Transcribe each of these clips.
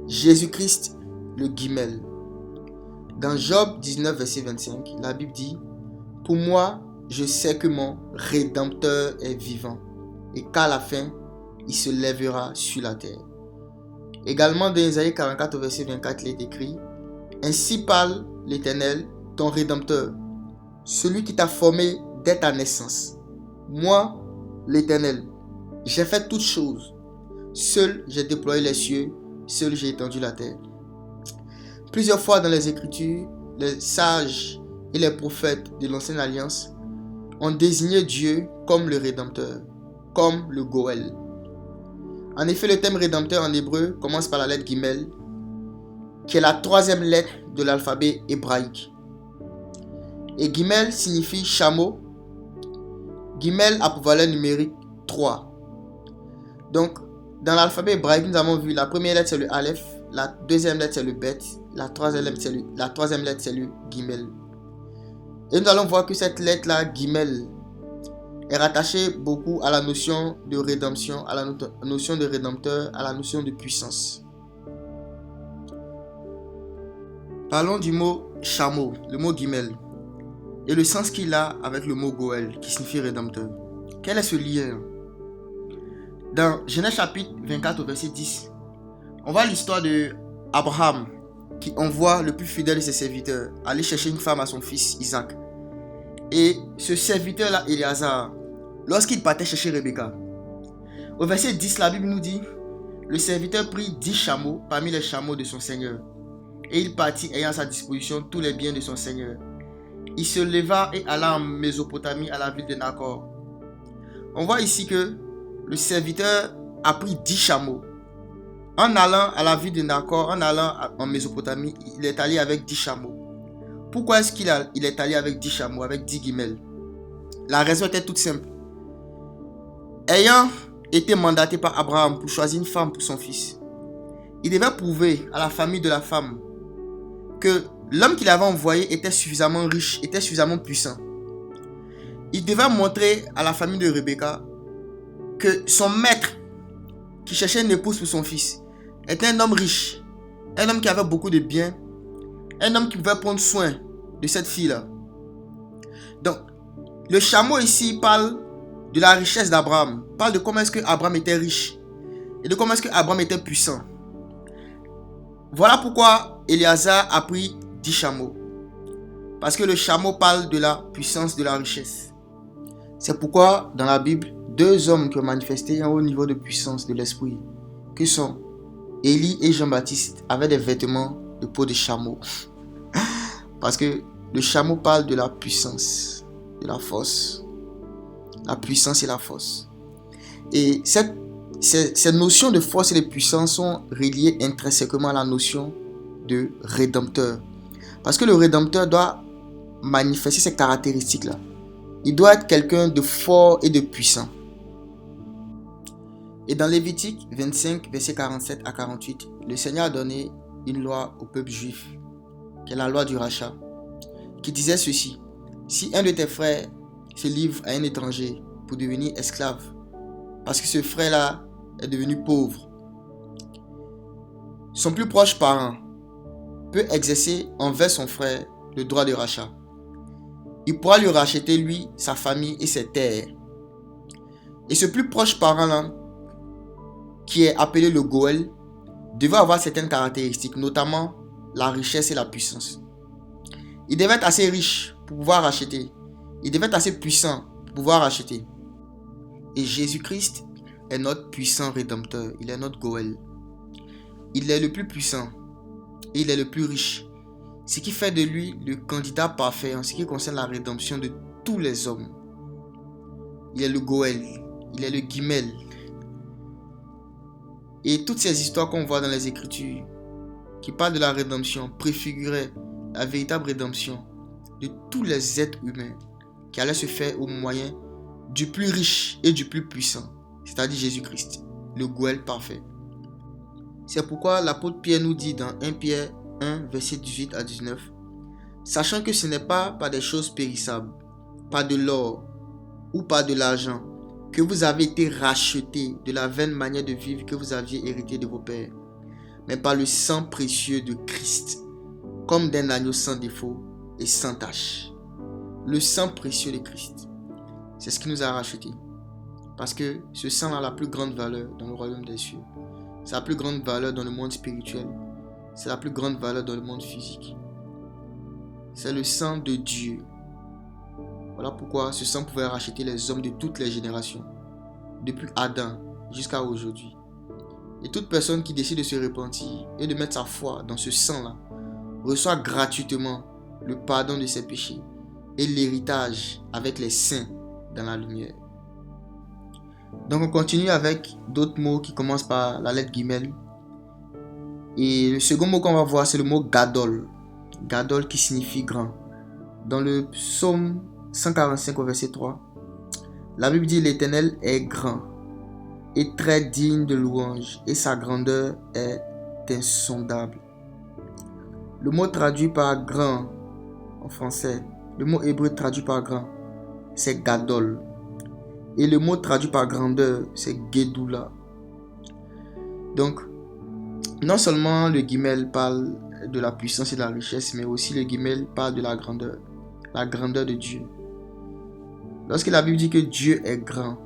Jésus-Christ, le Guimel. Dans Job 19, verset 25, la Bible dit: pour moi, je sais que mon Rédempteur est vivant et qu'à la fin, il se lèvera sur la terre. Également dans Isaïe 44, verset 24, il est écrit: ainsi parle l'Éternel, ton Rédempteur, celui qui t'a formé dès ta naissance. Moi, l'Éternel, j'ai fait toutes choses. Seul j'ai déployé les cieux, seul j'ai étendu la terre. Plusieurs fois dans les Écritures, les sages et les prophètes de l'Ancienne Alliance ont désigné Dieu comme le Rédempteur, comme le Goël. En effet, le terme Rédempteur en hébreu commence par la lettre Gimel, qui est la troisième lettre de l'alphabet hébraïque. Et Gimel signifie chameau. Gimel a pour valeur numérique 3. Donc, dans l'alphabet hébraïque, nous avons vu la première lettre c'est le Aleph, la deuxième lettre c'est le Bet, la troisième lettre c'est le Gimel. Et nous allons voir que cette lettre-là, Gimel, est rattachée beaucoup à la notion de rédemption, à la notion de rédempteur, à la notion de puissance. Parlons du mot chameau, le mot Gimel, et le sens qu'il a avec le mot Goël, qui signifie rédempteur. Quel est ce lien? Dans Genèse chapitre 24 au verset 10, on voit l'histoire de Abraham qui envoie le plus fidèle de ses serviteurs aller chercher une femme à son fils Isaac. Et ce serviteur-là, Éléazar, lorsqu'il partait chercher Rebecca, au verset 10, la Bible nous dit: le serviteur prit 10 chameaux parmi les chameaux de son seigneur, et il partit ayant à sa disposition tous les biens de son seigneur. Il se leva et alla en Mésopotamie à la ville de Nacor. On voit ici que le serviteur a pris 10 chameaux. En allant à la ville de Nacor, en allant en Mésopotamie, il est allé avec 10 chameaux. Pourquoi est-ce qu'il est allé avec 10 chameaux, avec 10 guimels? La raison était toute simple. Ayant été mandaté par Abraham pour choisir une femme pour son fils, il devait prouver à la famille de la femme que l'homme qu'il avait envoyé était suffisamment riche, était suffisamment puissant. Il devait montrer à la famille de Rebecca que son maître, qui cherchait une épouse pour son fils, était un homme riche, un homme qui avait beaucoup de biens, un homme qui pouvait prendre soin de cette fille-là. Donc, le chameau ici parle de la richesse d'Abraham, parle de comment est-ce que Abraham était riche et de comment est-ce que Abraham était puissant. Voilà pourquoi Éléazar a pris 10 chameaux. Parce que le chameau parle de la puissance, de la richesse. C'est pourquoi dans la Bible, 2 hommes qui ont manifesté un haut niveau de puissance de l'esprit, que sont Élie et Jean-Baptiste, avaient des vêtements de peau de chameau. Parce que le chameau parle de la puissance, de la force. La puissance et la force. Et ces notions de force et de puissance sont reliées intrinsèquement à la notion de rédempteur. Parce que le rédempteur doit manifester ces caractéristiques-là. Il doit être quelqu'un de fort et de puissant. Et dans Lévitique 25, versets 47 à 48, le Seigneur a donné une loi au peuple juif, qui est la loi du rachat, qui disait ceci: si un de tes frères se livre à un étranger pour devenir esclave, parce que ce frère-là est devenu pauvre, son plus proche parent peut exercer envers son frère le droit de rachat. Il pourra lui racheter, lui, sa famille et ses terres. Et ce plus proche parent-là, qui est appelé le Goël, devait avoir certaines caractéristiques, notamment la richesse et la puissance. Il devait être assez riche pour pouvoir racheter. Il devait être assez puissant pour pouvoir racheter. Et Jésus-Christ est notre puissant rédempteur. Il est notre Goël. Il est le plus puissant. Et il est le plus riche. Ce qui fait de lui le candidat parfait en ce qui concerne la rédemption de tous les hommes. Il est le Goël. Il est le Guimel. Et toutes ces histoires qu'on voit dans les Écritures, qui parlent de la rédemption, préfiguraient la véritable rédemption de tous les êtres humains qui allaient se faire au moyen du plus riche et du plus puissant, c'est-à-dire Jésus-Christ, le Goël parfait. C'est pourquoi l'apôtre Pierre nous dit dans 1 Pierre 1, verset 18 à 19, sachant que ce n'est pas par des choses périssables, pas de l'or ou pas de l'argent, que vous avez été rachetés de la vaine manière de vivre que vous aviez hérité de vos pères, mais par le sang précieux de Christ, comme d'un agneau sans défaut et sans tache. Le sang précieux de Christ, c'est ce qui nous a rachetés. Parce que ce sang a la plus grande valeur dans le royaume des cieux. C'est la plus grande valeur dans le monde spirituel. C'est la plus grande valeur dans le monde physique. C'est le sang de Dieu. Voilà pourquoi ce sang pouvait racheter les hommes de toutes les générations, depuis Adam jusqu'à aujourd'hui. Et toute personne qui décide de se repentir et de mettre sa foi dans ce sang-là reçoit gratuitement le pardon de ses péchés et l'héritage avec les saints dans la lumière. Donc on continue avec d'autres mots qui commencent par la lettre Gimel. Et le second mot qu'on va voir, c'est le mot Gadol. Gadol qui signifie grand. Dans le psaume 145 au verset 3, la Bible dit: l'Éternel est grand et très digne de louange, et sa grandeur est insondable. Le mot traduit par grand en français, le mot hébreu traduit par grand, c'est Gadol. Et le mot traduit par grandeur, c'est Gedoula. Donc, non seulement le Gimel parle de la puissance et de la richesse, mais aussi le Gimel parle de la grandeur de Dieu. Lorsque la Bible dit que Dieu est grand,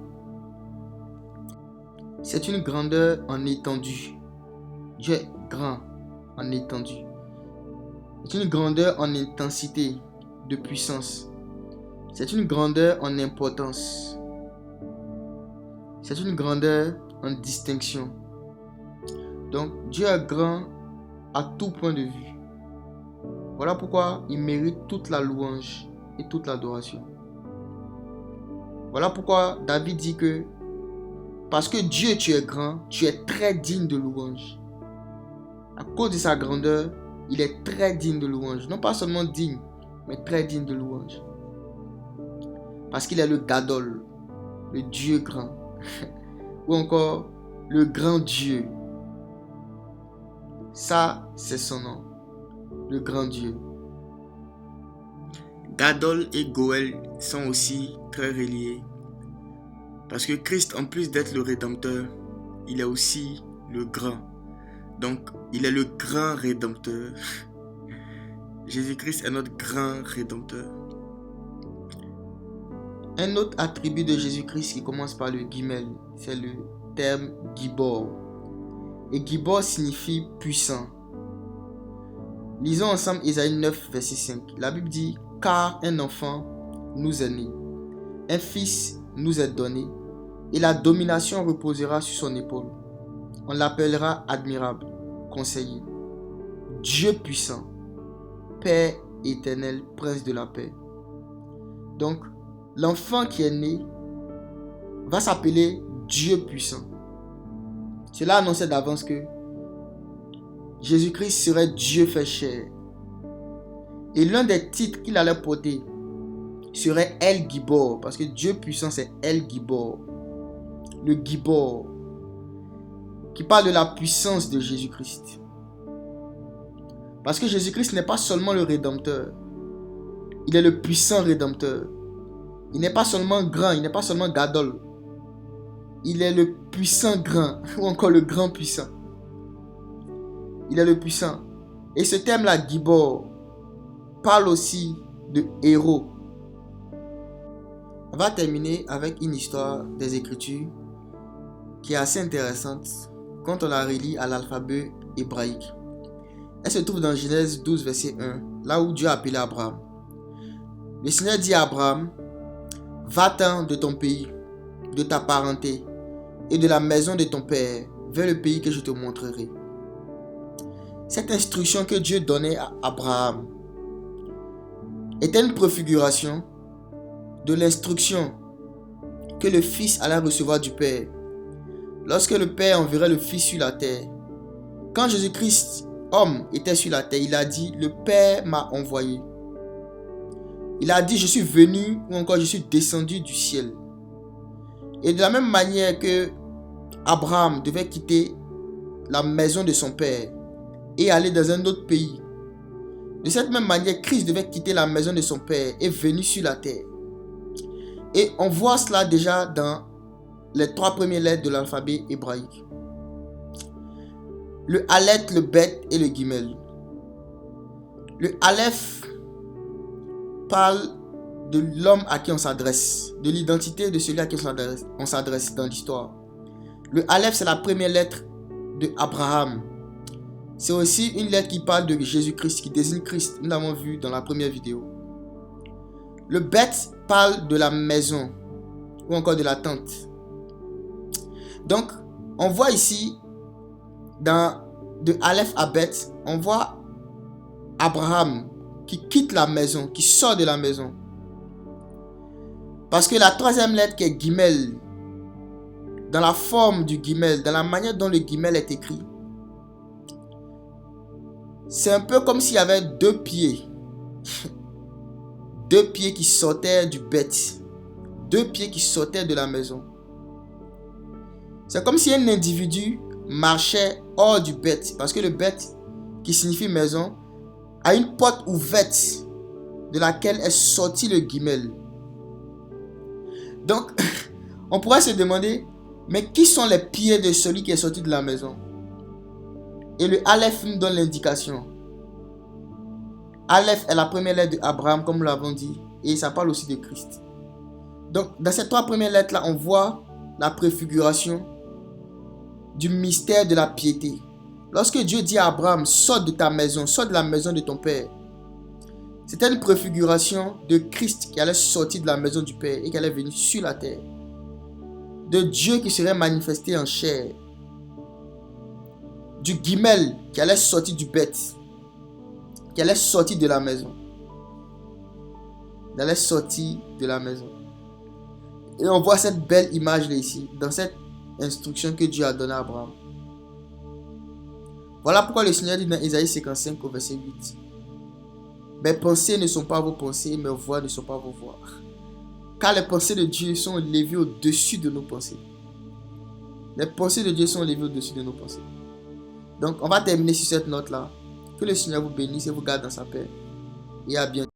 c'est une grandeur en étendue. Dieu est grand en étendue. C'est une grandeur en intensité de puissance. C'est une grandeur en importance. C'est une grandeur en distinction. Donc, Dieu est grand à tout point de vue. Voilà pourquoi il mérite toute la louange et toute l'adoration. Voilà pourquoi David dit que parce que Dieu, tu es grand, tu es très digne de louange. À cause de sa grandeur, il est très digne de louange. Non pas seulement digne, mais très digne de louange. Parce qu'il est le Gadol, le Dieu grand. Ou encore le grand Dieu. Ça, c'est son nom. Le grand Dieu. Gadol et Goël sont aussi très reliés. Parce que Christ, en plus d'être le Rédempteur, il est aussi le grand. Donc, il est le grand Rédempteur. Jésus-Christ est notre grand Rédempteur. Un autre attribut de Jésus-Christ qui commence par le Gimel, c'est le terme Gibor. Et Gibor signifie puissant. Lisons ensemble Ésaïe 9, verset 5. La Bible dit: car un enfant nous est né, un fils nous est donné, et la domination reposera sur son épaule. On l'appellera admirable, conseiller, Dieu puissant, Père éternel, prince de la paix. Donc, l'enfant qui est né va s'appeler Dieu puissant. Cela annonçait d'avance que Jésus-Christ serait Dieu fait chair. Et l'un des titres qu'il allait porter serait El Gibor, parce que Dieu puissant c'est El Gibor. Le Gibor, qui parle de la puissance de Jésus-Christ. Parce que Jésus-Christ n'est pas seulement le Rédempteur, il est le puissant Rédempteur. Il n'est pas seulement grand, il n'est pas seulement Gadol. Il est le puissant grand, ou encore le grand puissant. Il est le puissant. Et ce terme-là, Gibor, parle aussi de héros. On va terminer avec une histoire des Écritures qui est assez intéressante quand on la relie à l'alphabet hébraïque. Elle se trouve dans Genèse 12, verset 1, là où Dieu a appelé Abraham. Le Seigneur dit à Abraham: va-t'en de ton pays, de ta parenté et de la maison de ton père vers le pays que je te montrerai. Cette instruction que Dieu donnait à Abraham était une préfiguration de l'instruction que le Fils allait recevoir du Père lorsque le Père enverrait le Fils sur la terre. Quand Jésus-Christ, homme, était sur la terre, il a dit: le Père m'a envoyé. Il a dit: je suis venu, ou encore je suis descendu du ciel. Et de la même manière que Abraham devait quitter la maison de son père et aller dans un autre pays, de cette même manière, Christ devait quitter la maison de son père et venir sur la terre. Et on voit cela déjà dans les 3 premières lettres de l'alphabet hébraïque. le Aleph, le Bet et le Gimel. Le Aleph parle de l'homme à qui on s'adresse, de l'identité de celui à qui on s'adresse dans l'histoire. Le Aleph, c'est la première lettre de Abraham. C'est aussi une lettre qui parle de Jésus-Christ, qui désigne Christ. Nous l'avons vu dans la première vidéo. Le Bet parle de la maison ou encore de la tente. Donc, on voit ici, de Aleph à Bet, on voit Abraham qui quitte la maison, qui sort de la maison. Parce que la troisième lettre qui est Gimel, dans la forme du Gimel, dans la manière dont le Gimel est écrit, c'est un peu comme s'il y avait deux pieds. Deux pieds qui sortaient du bête. Deux pieds qui sortaient de la maison. C'est comme si un individu marchait hors du bête. Parce que le bête, qui signifie maison, a une porte ouverte de laquelle est sorti le Gimel. Donc, on pourrait se demander, mais qui sont les pieds de celui qui est sorti de la maison? Et le Aleph nous donne l'indication. Aleph est la première lettre d'Abraham, comme nous l'avons dit, et ça parle aussi de Christ. Donc, dans ces trois premières lettres-là, on voit la préfiguration du mystère de la piété. Lorsque Dieu dit à Abraham, sors de ta maison, sors de la maison de ton père, c'était une préfiguration de Christ qui allait sortir de la maison du Père et qui allait venir sur la terre. De Dieu qui serait manifesté en chair. Du Gimel qui allait sortir du bête. Qui allait sortir de la maison. Il allait sortir de la maison. Et on voit cette belle image là ici, dans cette instruction que Dieu a donnée à Abraham. Voilà pourquoi le Seigneur dit dans Isaïe 55 au verset 8. Mes pensées ne sont pas vos pensées, mes voix ne sont pas vos voix. Car les pensées de Dieu sont élevées au-dessus de nos pensées. Les pensées de Dieu sont élevées au-dessus de nos pensées. Donc, on va terminer sur cette note-là. Que le Seigneur vous bénisse et vous garde dans sa paix. Et à bientôt.